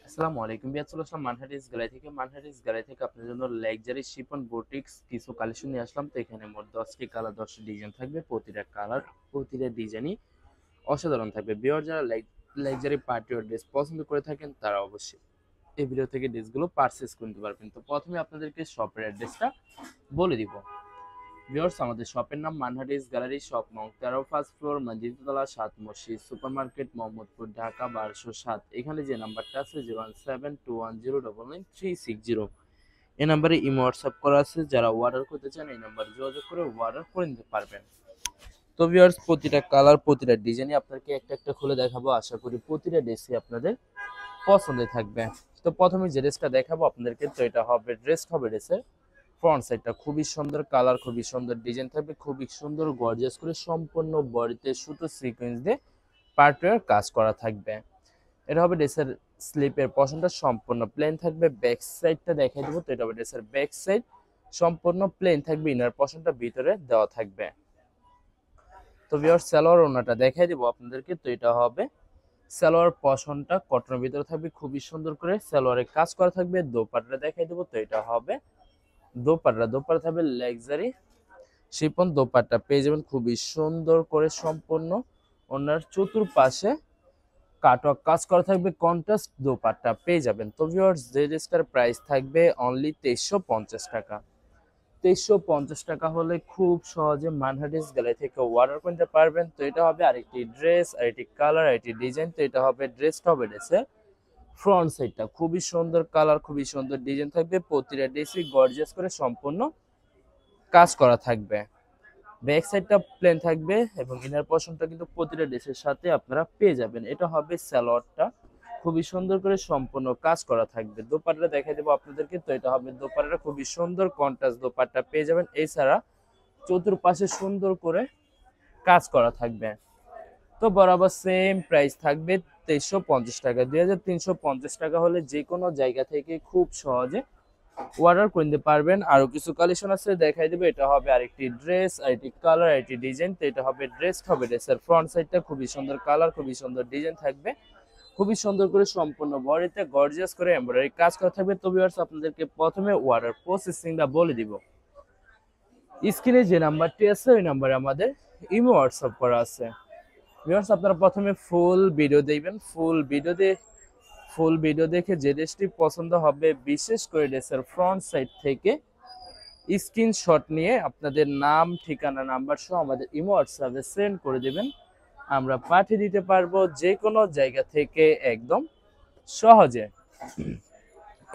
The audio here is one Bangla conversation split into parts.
আসসালামু আলাইকুম বিয়ার, চলে আসলাম মানহাটিস গ্যালারি থেকে আপনার জন্য লাক্সারি শিফন বুটিক্স কিছু কালেকশন নিয়ে আসলাম। তো এখানে মোট 10টি কালার 10টি ডিজাইন থাকবে। প্রতিটা কালার প্রতিটা ডিজাইনই অসাধারণ থাকবে। বিয়ার যারা লাক্সারি পার্টি ওয়্যার ড্রেস পছন্দ করে থাকেন তারা অবশ্যই এই ভিডিও থেকে ড্রেসগুলো পারচেজ করতে পারবেন। তো প্রথমে আপনাদেরকে শপের অ্যাড্রেসটা বলে দিব। ভিউয়ার্স, আমাদের শপের নাম মানহাটিস গ্যালারি, শপ নং 13, ফার্স্ট ফ্লোর, মসজিদতলা, 7 মসজিদ সুপার মার্কেট, মোহাম্মদপুর, ঢাকা 1207। এখানে যে নাম্বারটা আছে 01721099360, এই নাম্বারে ইমো হোয়াটসঅ্যাপ করা আছে। যারা অর্ডার করতে চান এই নাম্বারে যোগাযোগ করে অর্ডার করে নিতে পারবেন। তো ভিউয়ার্স, প্রতিটা কালার প্রতিটা ডিজাইনই আপনাকে একটা একটা খুলে দেখাবো। আশা করি প্রতিটা ড্রেসই আপনাদের পছন্দের থাকবে। তো প্রথমে যে ড্রেসটা দেখাবো আপনাদেরকে, তো এটা হবে ড্রেসের ফ্রন্ট সাইডটা খুবই সুন্দর, কালার খুবই সুন্দর, ডিজাইন থাকবে খুবই সুন্দর গর্জিয়াস করে, সম্পূর্ণ বডিতে সুতো সিকোয়েন্স দিয়ে পার্টওয়্যার কাজ করা থাকবে। এটা হবে ড্রেসের স্লিপের পশনটা সম্পূর্ণ প্লেন থাকবে। ব্যাক সাইডটা দেখাই দেবো। তো এটা হবে ড্রেসের ব্যাক সাইড, সম্পূর্ণ প্লেন থাকবে, ইনার পশনটা ভিতরে দেওয়া থাকবে। তো ভিউয়ার্স, সালোয়ার ওড়নাটা দেখাই দেবো আপনাদেরকে। তো এটা হবে সালোয়ার পশনটা কটনের ভিতরে থাকবে, খুবই সুন্দর করে সালোয়ারে কাজ করা থাকবে। দোপাট্টা দেখাই দেবো। তো এটা হবে দোপাট্টা থাকবে লাক্সারি শিপন দোপাট্টা পেয়ে যাবেন খুবই সুন্দর করে, সম্পূর্ণ ওনার চতুর্পাশে কাটওয়ার্ক কাজ করা থাকবে, কন্ট্রাস্ট দোপাট্টা পেয়ে যাবেন। তো ভিউয়ার্স, যে ড্রেসটার প্রাইস থাকবে অনলি 2350 টাকা। 2350 টাকা হলে খুব সহজে মানহাটিস গ্যালারি থেকে অর্ডার করতে পারবেন। তো এটা হবে আরেকটি ড্রেস, আরেকটি কালার, আরেকটি ডিজাইন। তো এটা হবে ড্রেসটা হবে ড্রেসের ফ্রন্ট সাইডটা খুবই সুন্দর, কালার খুবই সুন্দর, ডিজাইন থাকবে। প্রতিটা ড্রেসই গর্জিয়াস করে সম্পূর্ণ কাজ করা থাকবে। ব্যাক সাইডটা প্লেন থাকবে এবং ইনার পশনটা কিন্তু প্রতিটা ড্রেসের সাথে আপনারা পেয়ে যাবেন। এটা হবে সালোয়ারটা, খুবই সুন্দর করে সম্পূর্ণ কাজ করা থাকবে। দোপাট্টা দেখাই দেবো আপনাদেরকে। তো এটা হবে দোপাট্টা, খুবই সুন্দর কন্ট্রাস্ট দোপাট্টা পেয়ে যাবেন। এছাড়া চতুর্পাশে সুন্দর করে কাজ করা থাকবে। তো বরাবর সেম প্রাইস থাকবে 2350 টাকা। 2350 টাকা হলে যে কোনো জায়গা থেকে খুব সহজে অর্ডার করে নিতে পারবেন। আরো কিছু কালেকশন আছে দেখাই দেবো। এটা হবে আরেকটি ড্রেস, আরেকটি কালার, আরেকটি ডিজাইন। তো এটা হবে ড্রেসের ফ্রন্ট সাইডটা খুবই সুন্দর, কালার খুবই সুন্দর, ডিজাইন থাকবে খুবই সুন্দর করে, সম্পূর্ণ বডিতে গর্জিয়াস করে এমব্রয়ডারি কাজ করা থাকবে। তো ভিউয়ার্স, আপনাদেরকে প্রথমে অর্ডার প্রসেসিংটা বলে দিব। স্ক্রিনে যে নাম্বারটি আছে ওই নাম্বারে আমাদের ইমো হোয়াটসঅ্যাপ করা আছে। ভিউয়ার্স, আপনারা প্রথমে ফুল ভিডিও দেখবেন। ফুল ভিডিও দেখে যে ড্রেসটি পছন্দ হবে, বিশেষ করে ড্রেসের ফ্রন্ট সাইড থেকে স্ক্রিনশট নিয়ে আপনাদের নাম, ঠিকানা, নাম্বার সহ আমাদের ইমো হোয়াটসঅ্যাপে সেন্ড করে দেবেন। আমরা পাঠিয়ে দিতে পারবো যে কোনো জায়গা থেকে একদম সহজে।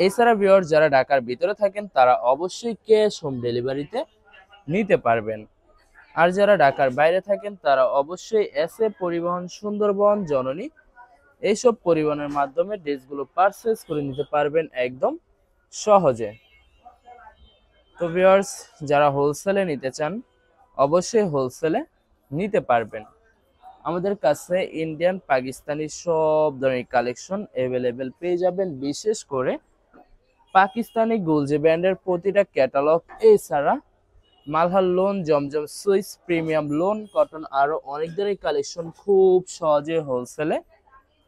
এছাড়া ভিউয়ার, যারা ঢাকার ভিতরে থাকেন তারা অবশ্যই ক্যাশ হোম ডেলিভারিতে নিতে পারবেন। আর যারা ঢাকার বাইরে থাকেন তারা অবশ্যই এসএ পরিবহন, সুন্দরবন, জননী এইসব পরিবহনের মাধ্যমে ড্রেসগুলো পারচেজ করে নিতে পারবেন একদম সহজে। তো ভিউয়ার্স, যারা হোলসেলে নিতে চান অবশ্যই হোলসেলে নিতে পারবেন। আমাদের কাছে ইন্ডিয়ান, পাকিস্তানি সব ধরনের কালেকশন অ্যাভেলেবেল পেয়ে যাবেন। বিশেষ করে পাকিস্তানি গুলজি ব্র্যান্ডের প্রতিটা ক্যাটালগ, এছাড়া মালহার লোন, জমজম সুইস, প্রিমিয়াম লোন, কটন, আরো অনেক ধরনের কালেকশন খুব সহজে হোলসেলে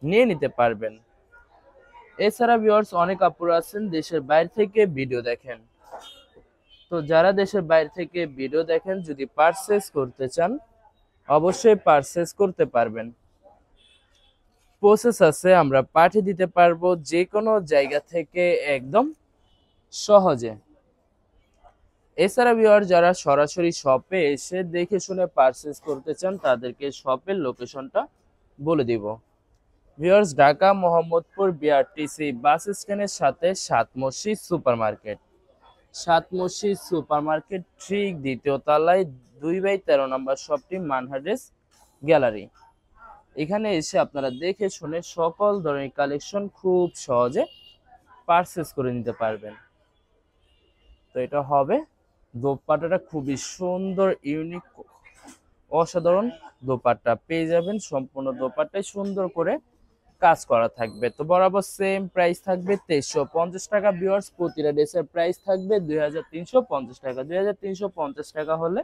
নিয়ে নিতে পারবেন। এছাড়া ভিউয়ার্স, অনেক আপুরা আছেন দেশের বাইরে থেকে ভিডিও দেখেন। তো যারা দেশের বাইরে থেকে ভিডিও দেখেন, যদি পারচেজ করতে চান অবশ্যই পারচেজ করতে পারবেন। প্রসেস আছে, আমরা পাঠিয়ে দিতে পারবো যে কোনো জায়গা থেকে একদম সহজে। এছাড়া ভিউয়ার, যারা সরাসরি শপে এসে দেখে শুনে পারচেজ করতে চান তাদেরকে শপের লোকেশনটা বলে দিব। ভিউয়ার্স, ঢাকা মোহাম্মদপুর বিআরটিসি বাস স্ট্যান্ডের সাথে 7 মসজিদ সুপার মার্কেট, 7 মসজিদ সুপার মার্কেট ঠিক দ্বিতীয় তলায় 2/13 নম্বর শপটি মানহাটিস গ্যালারি। এখানে এসে আপনারা দেখে শুনে সকল ধরনের কালেকশন খুব সহজে পারচেজ করে নিতে পারবেন। তো এটা হবে দোপাট্টাটা খুবই সুন্দর, ইউনিক, অসাধারণ দোপাট্টা পেয়ে যাবেন। সম্পূর্ণ দোপাট্টায় সুন্দর করে কাজ করা থাকবে। তো বরাবর সেম প্রাইস থাকবে 2350 টাকা। ভিউয়ার্স, প্রতিটা ড্রেসের প্রাইস থাকবে 2350 টাকা। 2350 টাকা হলে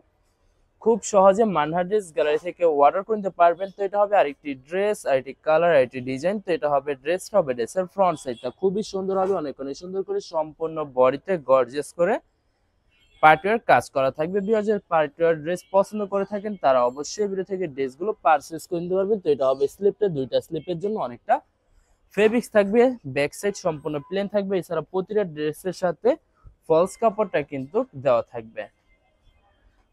খুব সহজে মানহা ড্রেস গ্যালারি থেকে অর্ডার করে নিতে পারবেন। তো এটা হবে আরেকটি ড্রেস, আরেকটি কালার, আরেকটি ডিজাইন। তো এটা হবে ড্রেসটা হবে ড্রেসের ফ্রন্ট সাইডটা খুবই সুন্দর হবে, অনেক অনেক সুন্দর করে সম্পূর্ণ বডিতে গর্জিয়াস করে পার্টিওয়ার কাজ করা থাকবে। বিয়ার্সের পার্টিওয়ার ড্রেস পছন্দ করে থাকেন তারা অবশ্যই ভিডিও থেকে ড্রেসগুলো পারচেজ করে নিতে পারবেন। তো এটা হবে স্লিপটা, দুইটা স্লিপের জন্য অনেকটা ফেব্রিক্স থাকবে, ব্যাক সাইড সম্পূর্ণ প্লেন থাকবে। এছাড়া প্রতিটা ড্রেসের সাথে ফলস কাপড়টা কিন্তু দেওয়া থাকবে।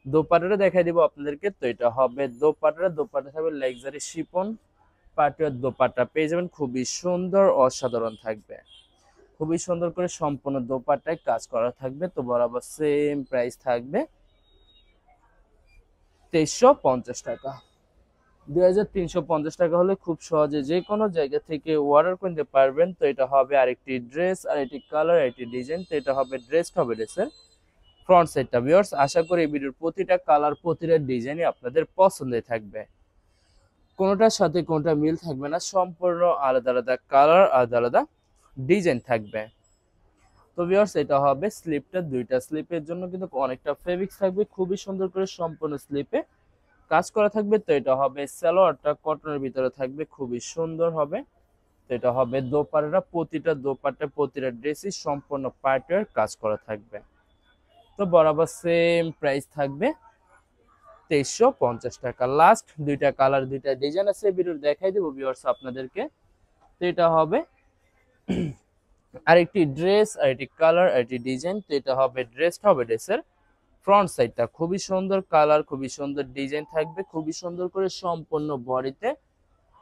দোপাট্টাটা দেখাই দিব আপনাদেরকে। তো এটা হবে দোপাট্টা থাকবে লাক্সারি শিফন পার্টিওয়ার দোপাট্টা পেয়ে যাবেন, খুবই সুন্দর অসাধারণ থাকবে, খুবই সুন্দর করে সম্পূর্ণ দোপাট্টায় কাজ করা থাকবে। তো বরাবর সেম প্রাইস থাকবে 2350 টাকা। 2350 টাকা হলে খুব সহজে যে কোনো জায়গা থেকে অর্ডার করতে পারবেন। তো এটা হবে আরেকটি ড্রেস, আরেকটি কালার, আরেকটি ডিজাইন। তো এটা হবে ড্রেসটা হবে ড্রেসের ফ্রন্ট সাইডটা। ভিউয়ার্স আশা করি এই ভিডিওর প্রতিটা কালার প্রতিটা ডিজাইনই আপনাদের পছন্দের থাকবে, কোনোটার সাথে কোনোটা মিল থাকবে না, সম্পূর্ণ আলাদা আলাদা কালার, আলাদা আলাদা ডিজাইন থাকবে। তো ভিউয়ার্স এটা হবে স্লিপটা, দুইটা স্লিপের জন্য কিন্তু অনেকটা ফেব্রিক্স থাকবে, খুবই সুন্দর করে সম্পূর্ণ স্লিপে কাজ করা থাকবে। তো এটা হবে সালোয়ারটা কটনের ভিতরে থাকবে, খুবই সুন্দর হবে। তো এটা হবে দোপাট্টা, প্রতিটা দোপাট্টা প্রতিটা ড্রেসই সম্পূর্ণ পার্টিওয়ার কাজ করা থাকবে। তো বরাবর সেম প্রাইস থাকবে 2350 টাকা। লাস্ট দুইটা কালার দুইটা ডিজাইন আছে, ভিডিও দেখাই দেবো ভিউয়ার্স আপনাদেরকে। তো এটা হবে আরেকটি ড্রেস, আরেকটি কালার, আরেকটি ডিজাইন। তো এটা হবে ড্রেসটা হবে ড্রেসের ফ্রন্ট সাইডটা খুবই সুন্দর কালার, খুবই সুন্দর ডিজাইন থাকবে, খুবই সুন্দর করে সম্পূর্ণ বডিতে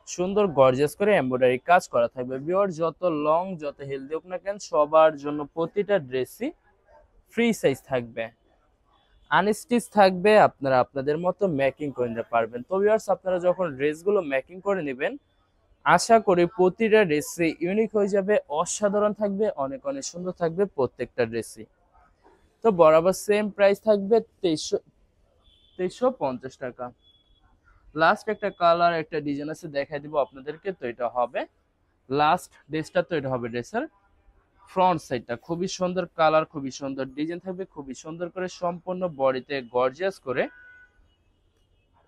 সুন্দর গর্জিয়াস করে এমব্রয়ডারি কাজ করা থাকবে। ভিউয়ার যত লং যত হেলদি হোক না কেন সবার জন্য প্রতিটা ড্রেসই ফ্রি সাইজ থাকবে, আনস্টিচ থাকবে, আপনারা আপনাদের মতো মেকিং করে নিতে পারবেন। তো ভিউয়ার্স আপনারা যখন ড্রেসগুলো মেকিং করে নেবেন আশা করি প্রতিটা ড্রেসই ইউনিক হয়ে যাবে, অসাধারণ থাকবে, অনেক অনেক সুন্দর থাকবে প্রত্যেকটা ড্রেসই। তো বরাবর সেম প্রাইস থাকবে 2350 টাকা। লাস্ট একটা কালার একটা ডিজাইন আছে দেখাই দিব আপনাদেরকে। তো এটা হবে লাস্ট ড্রেসটা। তো এটা হবে ড্রেসের ফ্রন্ট সাইডটা খুবই সুন্দর কালার, খুবই সুন্দর ডিজাইন থাকবে, খুবই সুন্দর করে সম্পূর্ণ বডিতে গর্জিয়াস করে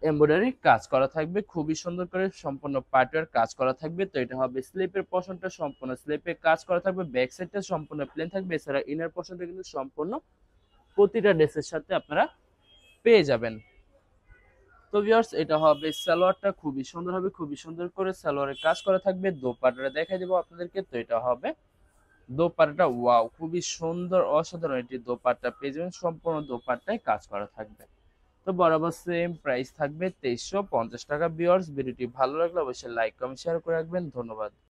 এমব্রয়ডারি কাজ করা থাকবে, খুবই সুন্দর করে সম্পূর্ণ পার্টের কাজ করা থাকবে। তো এটা হবে স্লিপের পোর্শনটা সম্পূর্ণ স্লিপে কাজ করা থাকবে, ব্যাক সাইডটা সম্পূর্ণ প্লেন থাকবে। এছাড়া ইনার পোর্শনটা কিন্তু সম্পূর্ণ প্রতিটা ড্রেসের সাথে আপনারা পেয়ে যাবেন। তো ভিউয়ার্স এটা হবে সালোয়ারটা, খুবই সুন্দর হবে, খুবই সুন্দর করে সালোয়ারের কাজ করা থাকবে। দোপাট্টাটা দেখাই দেবো আপনাদেরকে। তো এটা হবে দোপাট্টাটা, ওয়াও খুবই সুন্দর অসাধারণ একটি দোপাট্টা পেয়ে যাবেন, সম্পূর্ণ দোপাট্টায় কাজ করা থাকবে। তো বরাবর সেম প্রাইস থাকবে 2350 টাকা। ভিউয়ার্স ভিডিওটি ভালো লাগলে অবশ্যই লাইক কমেন্ট শেয়ার করে রাখবেন, ধন্যবাদ।